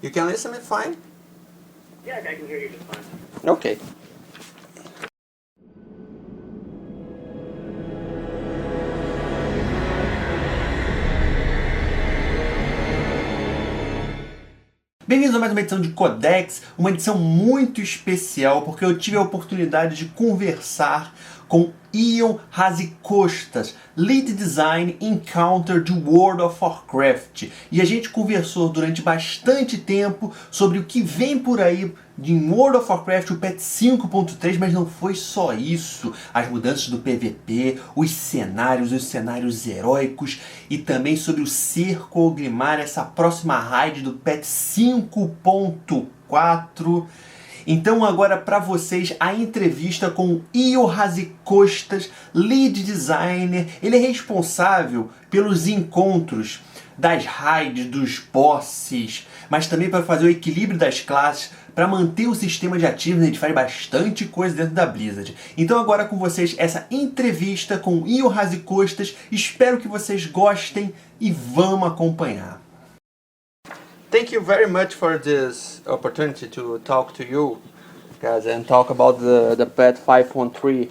You can listen me fine? Yeah, I can hear you just fine. Okay. Bem-vindos a mais uma edição de Codex, uma edição muito especial porque eu tive a oportunidade de conversar com Ion Hazzikostas, Lead Design Encounter de World of Warcraft. E a gente conversou durante bastante tempo sobre o que vem por aí de World of Warcraft, o patch 5.3, mas não foi só isso. As mudanças do PVP, os cenários heróicos e também sobre o cerco Orgrimmar, essa próxima raid do patch 5.4. Então agora para vocês a entrevista com o Ion Hazzikostas, Lead Designer. Ele é responsável pelos encontros, das raids, dos bosses, mas também para fazer o equilíbrio das classes, para manter o sistema de ativos. A gente faz bastante coisa dentro da Blizzard. Então agora com vocês essa entrevista com o Ion Hazzikostas. Espero que vocês gostem e vamos acompanhar. Thank you very much for this opportunity to talk to you guys and talk about the patch 5.3.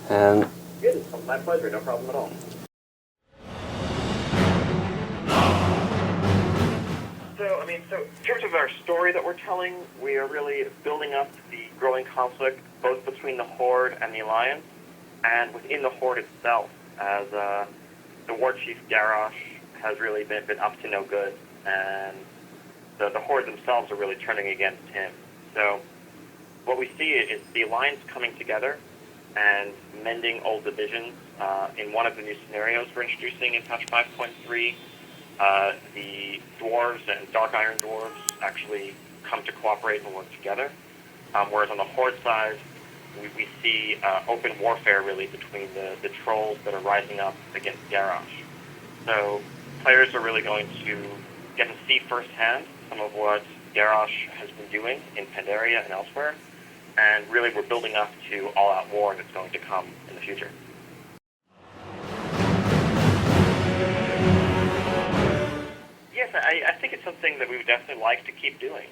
And Good, my pleasure, no problem at all. So in terms of our story that we're telling, we are really building up the growing conflict both between the Horde and the Alliance, and within the Horde itself, as the War Chief Garrosh has really been up to no good, and the Horde themselves are really turning against him. So what we see is the Alliance coming together and mending old divisions. In one of the new scenarios we're introducing in patch 5.3, the dwarves and dark iron dwarves actually come to cooperate and work together. Whereas on the Horde side, we see open warfare really between the trolls that are rising up against Garrosh. So players are really going to get to see firsthand some of what Garrosh has been doing in Pandaria and elsewhere, and really we're building up to all-out war that's going to come in the future. Yes, I think it's something that we would definitely like to keep doing.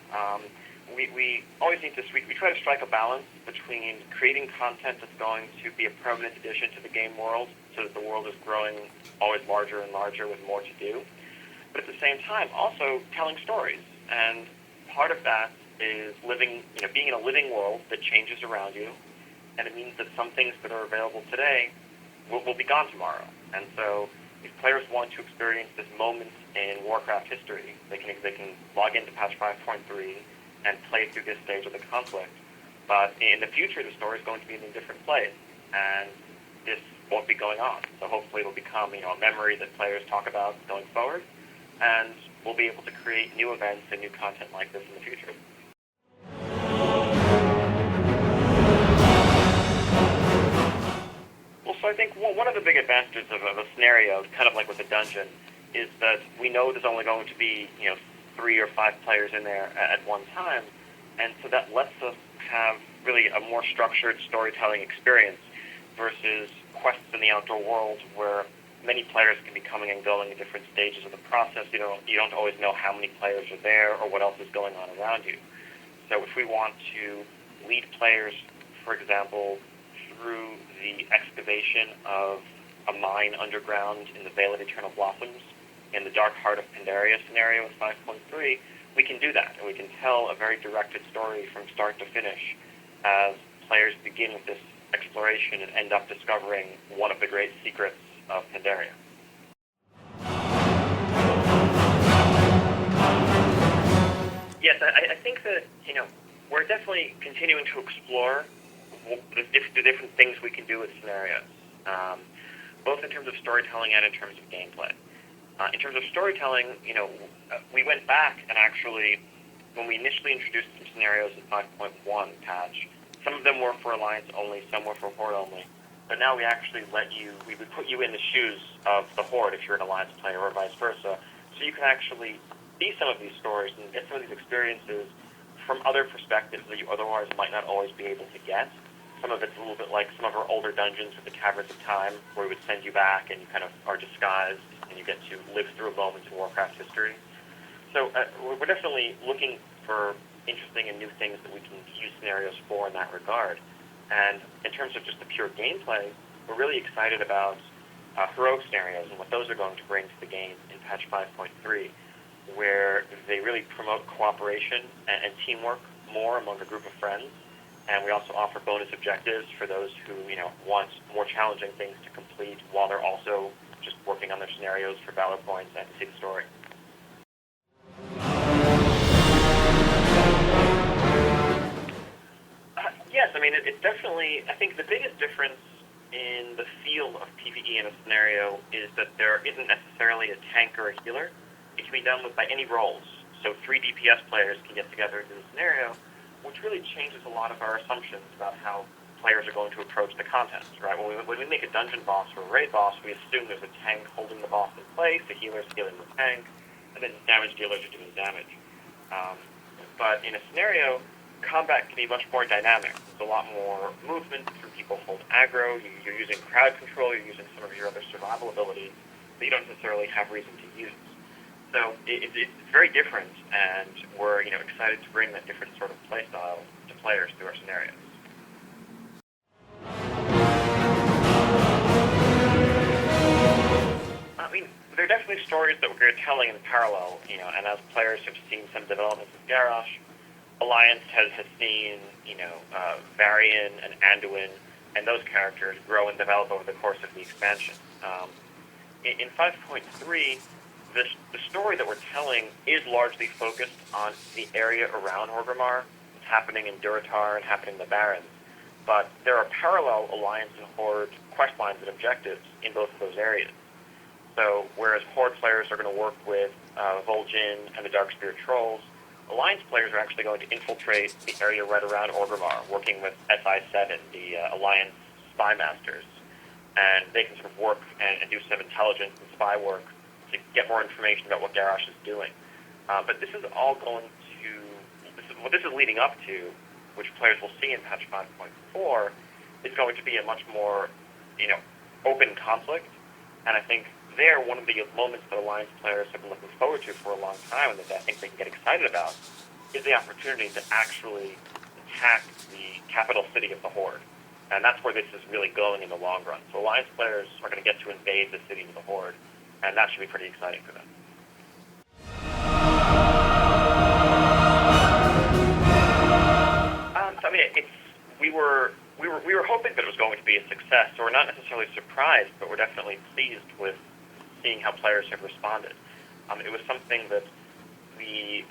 We always need to, we try to strike a balance between creating content that's going to be a permanent addition to the game world, so that the world is growing always larger and larger with more to do, but at the same time also telling stories. And part of that is living, being in a living world that changes around you, and it means that some things that are available today will be gone tomorrow. And so if players want to experience this moment in Warcraft history, they can log into patch 5.3 and play through this stage of the conflict. But in the future, the story is going to be in a different place, and this won't be going on. So hopefully it'll become a memory that players talk about going forward, and we'll be able to create new events and new content like this in the future. Well, so I think one of the big advantages of a scenario, kind of like with a dungeon, is that we know there's only going to be 3 or 5 players in there at one time, and so that lets us have really a more structured storytelling experience versus quests in the outdoor world where many players can be coming and going in different stages of the process. You don't always know how many players are there or what else is going on around you. So if we want to lead players, for example, through the excavation of a mine underground in the Vale of Eternal Blossoms, in the Dark Heart of Pandaria scenario in 5.3, we can do that, and we can tell a very directed story from start to finish as players begin with this exploration and end up discovering one of the great secrets of Pandaria. Yes, I think that, we're definitely continuing to explore the different things we can do with scenarios, both in terms of storytelling and in terms of gameplay. In terms of storytelling, we went back and actually, when we initially introduced some scenarios in 5.1 patch, some of them were for Alliance only, some were for Horde only. But now we actually we would put you in the shoes of the Horde if you're an Alliance player or vice versa, so you can actually see some of these stories and get some of these experiences from other perspectives that you otherwise might not always be able to get. Some of it's a little bit like some of our older dungeons with the Caverns of Time, where we would send you back and you kind of are disguised and you get to live through a moment in Warcraft history. So we're definitely looking for interesting and new things that we can use scenarios for in that regard. And in terms of just the pure gameplay, we're really excited about heroic scenarios and what those are going to bring to the game in patch 5.3, where they really promote cooperation and teamwork more among a group of friends. And we also offer bonus objectives for those who, want more challenging things to complete while they're also just working on their scenarios for valor points and to see the story. Yes, I mean, it's definitely, I think the biggest difference in the feel of PvE in a scenario is that there isn't necessarily a tank or a healer. It can be done with by any roles. So 3 DPS players can get together into the scenario, which really changes a lot of our assumptions about how players are going to approach the content, right? When we make a dungeon boss or a raid boss, we assume there's a tank holding the boss in place, a healer's healing the tank, and then damage dealers are doing damage. But in a scenario, combat can be much more dynamic. There's a lot more movement through people hold aggro, you're using crowd control, you're using some of your other survival abilities that you don't necessarily have reason to use. So it's very different, and we're excited to bring that different sort of play style to players through our scenarios. I mean, there are definitely stories that we're telling in parallel, and as players have seen some developments with Garrosh, Alliance has seen, Varian and Anduin and those characters grow and develop over the course of the expansion. In 5.3, the story that we're telling is largely focused on the area around Orgrimmar. It's happening in Durotar and happening in the Barrens. But there are parallel Alliance and Horde quest lines and objectives in both of those areas. So whereas Horde players are going to work with Vol'jin and the Darkspear Trolls, Alliance players are actually going to infiltrate the area right around Orgrimmar, working with SI7, the Alliance spy masters. And they can sort of work and do some intelligence and spy work to get more information about what Garrosh is doing. But this is all going to, what this is leading up to, which players will see in patch 5.4, is going to be a much more, open conflict. And I think there, one of the moments that Alliance players have been looking forward to for a long time, and that I think they can get excited about, is the opportunity to actually attack the capital city of the Horde. And that's where this is really going in the long run. So Alliance players are going to get to invade the city of the Horde, and that should be pretty exciting for them. So I mean, we were hoping that it was going to be a success. So we're not necessarily surprised, but we're definitely pleased with seeing how players have responded. It was something that we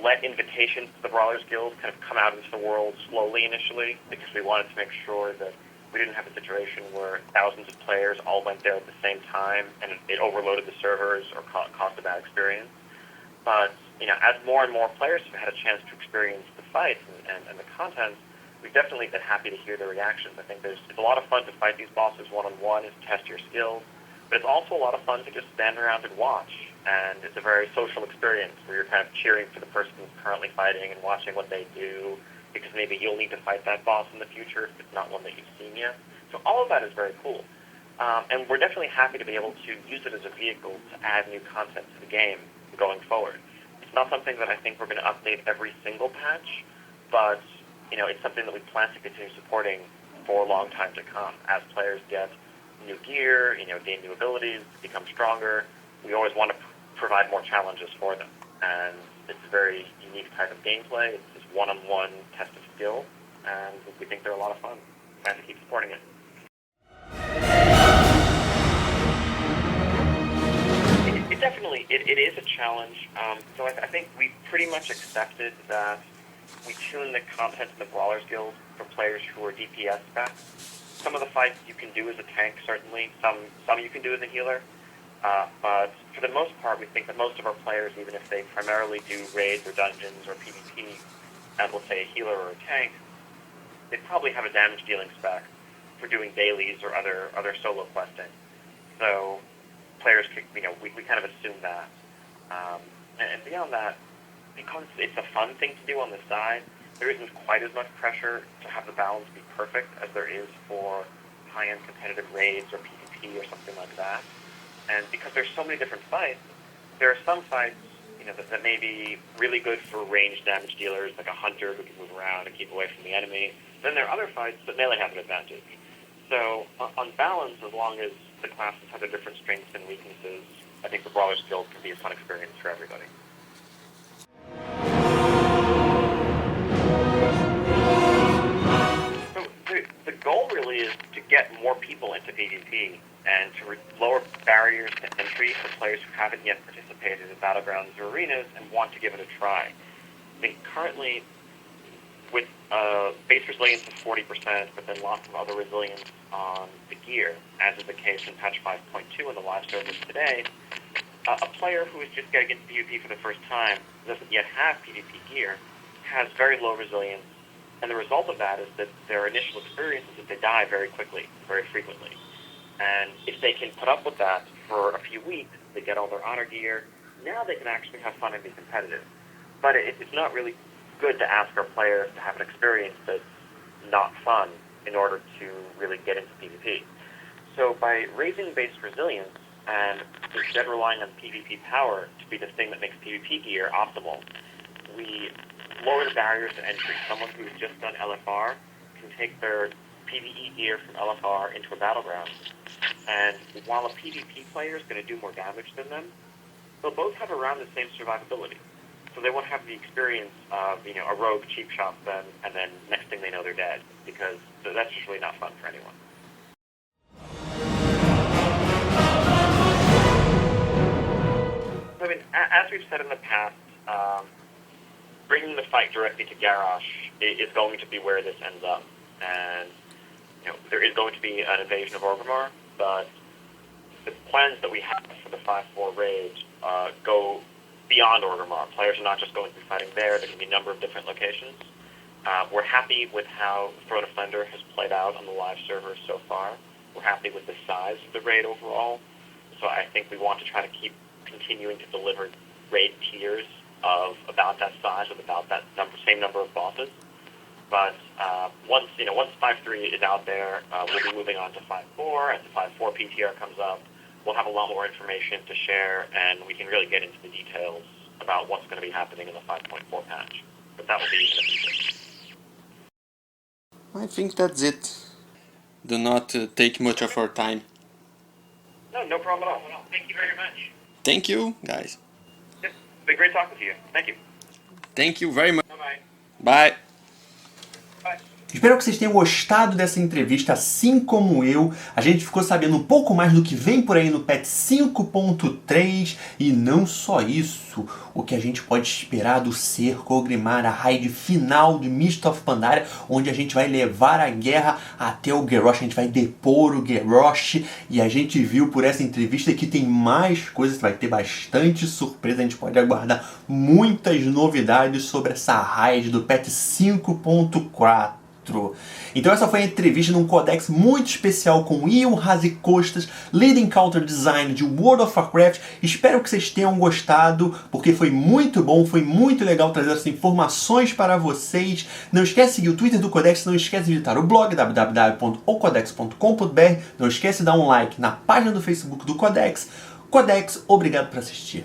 let invitations to the Brawlers Guild kind of come out into the world slowly initially, because we wanted to make sure that we didn't have a situation where thousands of players all went there at the same time and it overloaded the servers or caused a bad experience. But as more and more players have had a chance to experience the fights and the content, we've definitely been happy to hear their reactions. I think it's a lot of fun to fight these bosses one-on-one and to test your skills, but it's also a lot of fun to just stand around and watch. And it's a very social experience where you're kind of cheering for the person who's currently fighting and watching what they do, because maybe you'll need to fight that boss in the future if it's not one that you've seen yet. So all of that is very cool. And we're definitely happy to be able to use it as a vehicle to add new content to the game going forward. It's not something that I think we're going to update every single patch, but it's something that we plan to continue supporting for a long time to come. As players get new gear, gain new abilities, become stronger, we always want to provide more challenges for them. And it's a very unique type of gameplay. It's this one-on-one test of skill, and we think they're a lot of fun. We plan to keep supporting it. It definitely is a challenge. So I think we pretty much accepted that we tune the content in the Brawlers Guild for players who are DPS specs. Some of the fights you can do as a tank, certainly. Some you can do as a healer. But for the most part, we think that most of our players, even if they primarily do raids or dungeons or PvP, as let's say a healer or a tank, they probably have a damage dealing spec for doing dailies or other solo questing. So players, we kind of assume that. And beyond that, because it's a fun thing to do on the side, there isn't quite as much pressure to have the balance be perfect as there is for high-end competitive raids or PvP or something like that. And because there's so many different fights, there are some fights, that may be really good for ranged damage dealers, like a hunter who can move around and keep away from the enemy. Then there are other fights that melee have an advantage. So on balance, as long as the classes have their different strengths and weaknesses, I think the Brawler's Guild can be a fun experience for everybody. So the goal really is to get more people into PvP and to lower barriers to entry for players who haven't yet participated in battlegrounds or arenas and want to give it a try. I think currently, with base resilience of 40%, but then lots of other resilience on the gear, as is the case in patch 5.2 in the live servers today, a player who is just getting into PvP for the first time, doesn't yet have PvP gear, has very low resilience, and the result of that is that their initial experience is that they die very quickly, very frequently. And if they can put up with that for a few weeks, they get all their honor gear, now they can actually have fun and be competitive. But it's not really good to ask our players to have an experience that's not fun in order to really get into PvP. So by raising base resilience and instead relying on PvP power to be the thing that makes PvP gear optimal, we lower the barriers to entry. Someone who's just done LFR can take their PvE gear from LFR into a battleground, and while a PvP player is going to do more damage than them, they'll both have around the same survivability. So they won't have the experience of, a rogue cheap shot them, and then next thing they know they're dead, because that's just really not fun for anyone. I mean, as we've said in the past, bringing the fight directly to Garrosh is going to be where this ends up, and there is going to be an invasion of Orgrimmar, but the plans that we have for the 5-4 raid go beyond Orgrimmar. Players are not just going to be fighting there. There can be a number of different locations. We're happy with how Throne of Thunder has played out on the live server so far. We're happy with the size of the raid overall. So I think we want to try to keep continuing to deliver raid tiers of about that size with about that same number of bosses. But once 5.3 is out there, we'll be moving on to 5.4. As the 5.4 PTR comes up, we'll have a lot more information to share, and we can really get into the details about what's going to be happening in the 5.4 patch. But that will be in the future. I think that's it. Do not take much of our time. No problem at all. Thank you very much. Thank you, guys. It's been great talking to you. Thank you. Thank you very much. Bye-bye. Bye. Bye. Espero que vocês tenham gostado dessa entrevista, assim como eu. A gente ficou sabendo um pouco mais do que vem por aí no patch 5.3 e não só isso, o que a gente pode esperar do cerco, Orgrimmar, a raid final de Mist of Pandaria, onde a gente vai levar a guerra até o Garrosh, a gente vai depor o Garrosh, e a gente viu por essa entrevista que tem mais coisas, vai ter bastante surpresa, a gente pode aguardar muitas novidades sobre essa raid do patch 5.4. Então essa foi a entrevista num codex muito especial com Ion Hazzikostas, Lead Encounter Design de World of Warcraft. Espero que vocês tenham gostado, porque foi muito bom, foi muito legal trazer essas informações para vocês. Não esquece de seguir o Twitter do Codex, não esquece de visitar o blog www.ocodex.com.br, não esquece de dar um like na página do Facebook do Codex. Codex, obrigado por assistir.